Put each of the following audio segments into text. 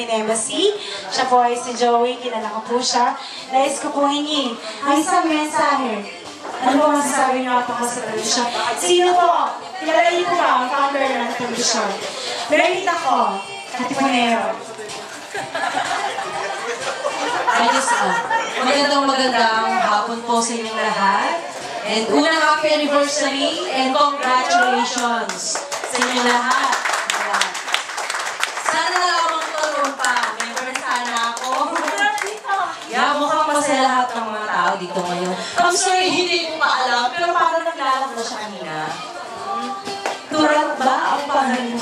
Philippine Embassy. Siya po ay si Joey, kilala ko po siya. Nais ko po hingi ang isang mensahe. Ano po masasabi niyo ako sa telebisyon? Sino po? Kilala niyo po ba ang founder ng telebisyon? Merit ako, Katipunero. Magandang hapon po sa inyong lahat. And unang happy anniversary and congratulations sa inyong lahat. Sana lamang tuloy pa. Member sana ako. Yeah, mukhang masaya lahat ng mga tao dito ngayon. I'm sorry, hindi ko maalam, pero parang naglalak na siya kanina. Turat ba ang pangalan?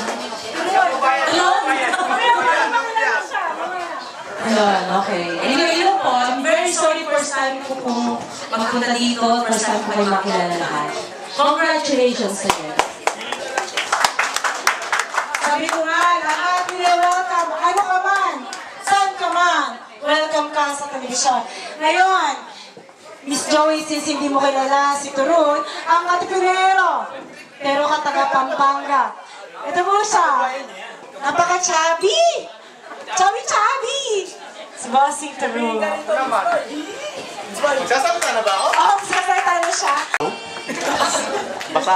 Okay. Anyway, yun po. I'm very sorry first time ko pong magpunta dito. First time ko kayo makilala lahat. Congratulations again. Sabi ko nga, lahat nila welcome. Ano ka man? Saan ka man? Welcome ka sa telebisyon. Ngayon, Miss Joey, since hindi mo kilala si Turun, ang Katipunero. Pero ka taga Pampanga. Ito po siya. Napaka-chubby. Chubby! Si Bossing Turun. Sasalita na ba ako? Oo, sasalita na siya. Basta,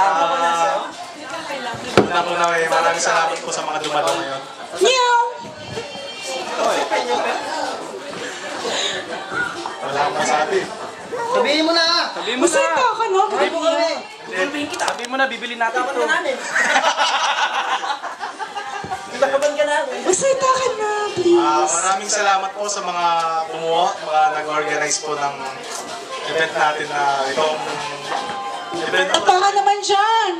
maraming salamat po sa mga dumalo ngayon. Meow! Wala akong masabi. Sabihin mo na! Sabihin mo na! Masaya ka, no? Sabihin mo na, bibili natin ito. Masaya ka na, please. Maraming salamat po sa mga bumuo, mga nag-organize po ng event natin na itong event. At baka naman dyan.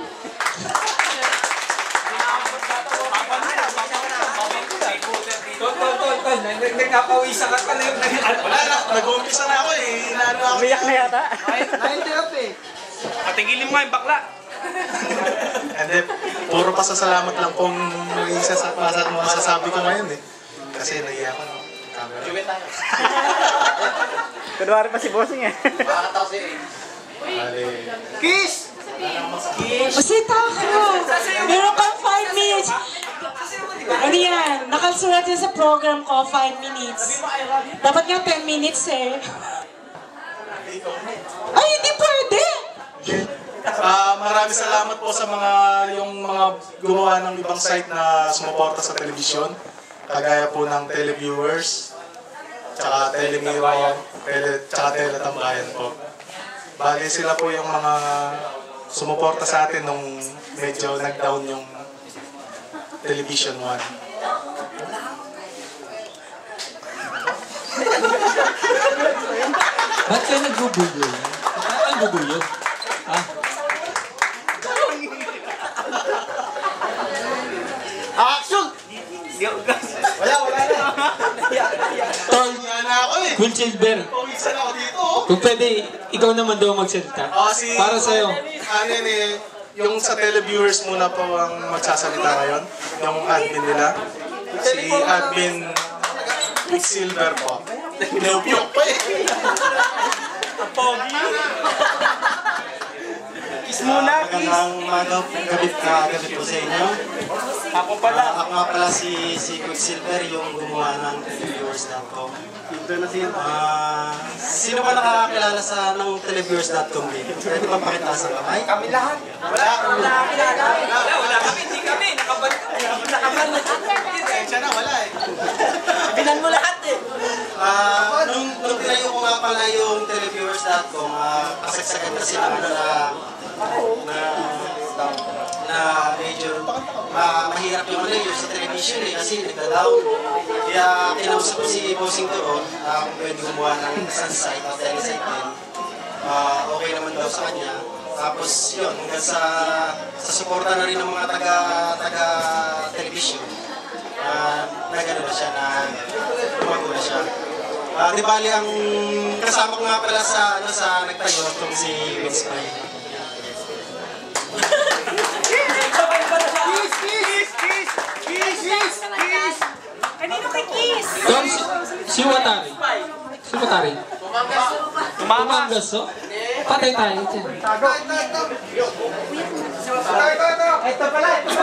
Nagkapawisan ka pala yung Wala na, nag-uumpisa na ako eh. Inaano ako. umiyak na yata. Nainterrupt eh. Patigilin mo nga yung bakla. And then, puro pasasalamat lang kung masasabi ko ngayon eh. Kasi naiya ko no. Kunwari pa si Bossing eh. Kiss! Masaya ka. Meron kang 5 minutes. Ano yan? Nakasulat yan sa program ko, 5 minutes. Dapat nga 10 minutes eh. Ay, hindi pwede! Maraming salamat po sa mga gumawa ng ibang site na sumuporta sa telebisyon. Kagaya po ng Televiewers, tsaka Telemiro, tsaka Teletambayan po. Bali sila po yung mga sumuporta sa atin nung medyo nag-down yung Television 1. Ba't kayo nagbubuyo? Ang bubuyo? Ha? Action! Wala na. Tol, Nga na ako eh. Quicksilver. Pawisan ako dito oh. Kung pwede, ikaw naman daw magsalita. Para sa'yo. Ano yun eh, yung sa televiewers muna po ang magsasalita ngayon. Yung admin nila. Si admin Quicksilver po. Pinupyok pa eh. Ang pogi. Kiss muna, kiss! Magandang gabi po sa inyo. Ako pala. Ako nga pala si Quicksilver, yung gumawa ng televiewers.com. Sino ba nakakakilala ng televiewers.com din? Pwede ba pakita sa kamay? Kami lahat. Wala kami, hindi kami. Nakaban. Siya na, wala eh. Bilan mo lahat eh. Nung tinayo ko nga pala yung televiewers.com, kasagsagan kasi naman na medyo mahirap yung yung sa television eh, kasi nagda-down. Kaya kinausap ko si Bossing Turon kung pwede gumawa ng isang site o telesite din. Okay naman daw sa kanya. Tapos yun, hanggang sa suporta na rin ng mga taga-television, nagano na siya, na tumago na siya. Di bali, ang kasama ko nga pala sa nagtayo itong si Vince May. Kanino kay Kiss? Tol, si Watari. Si Watari. Tumangas, oh. Patay tayo dyan. Ito pala, ito.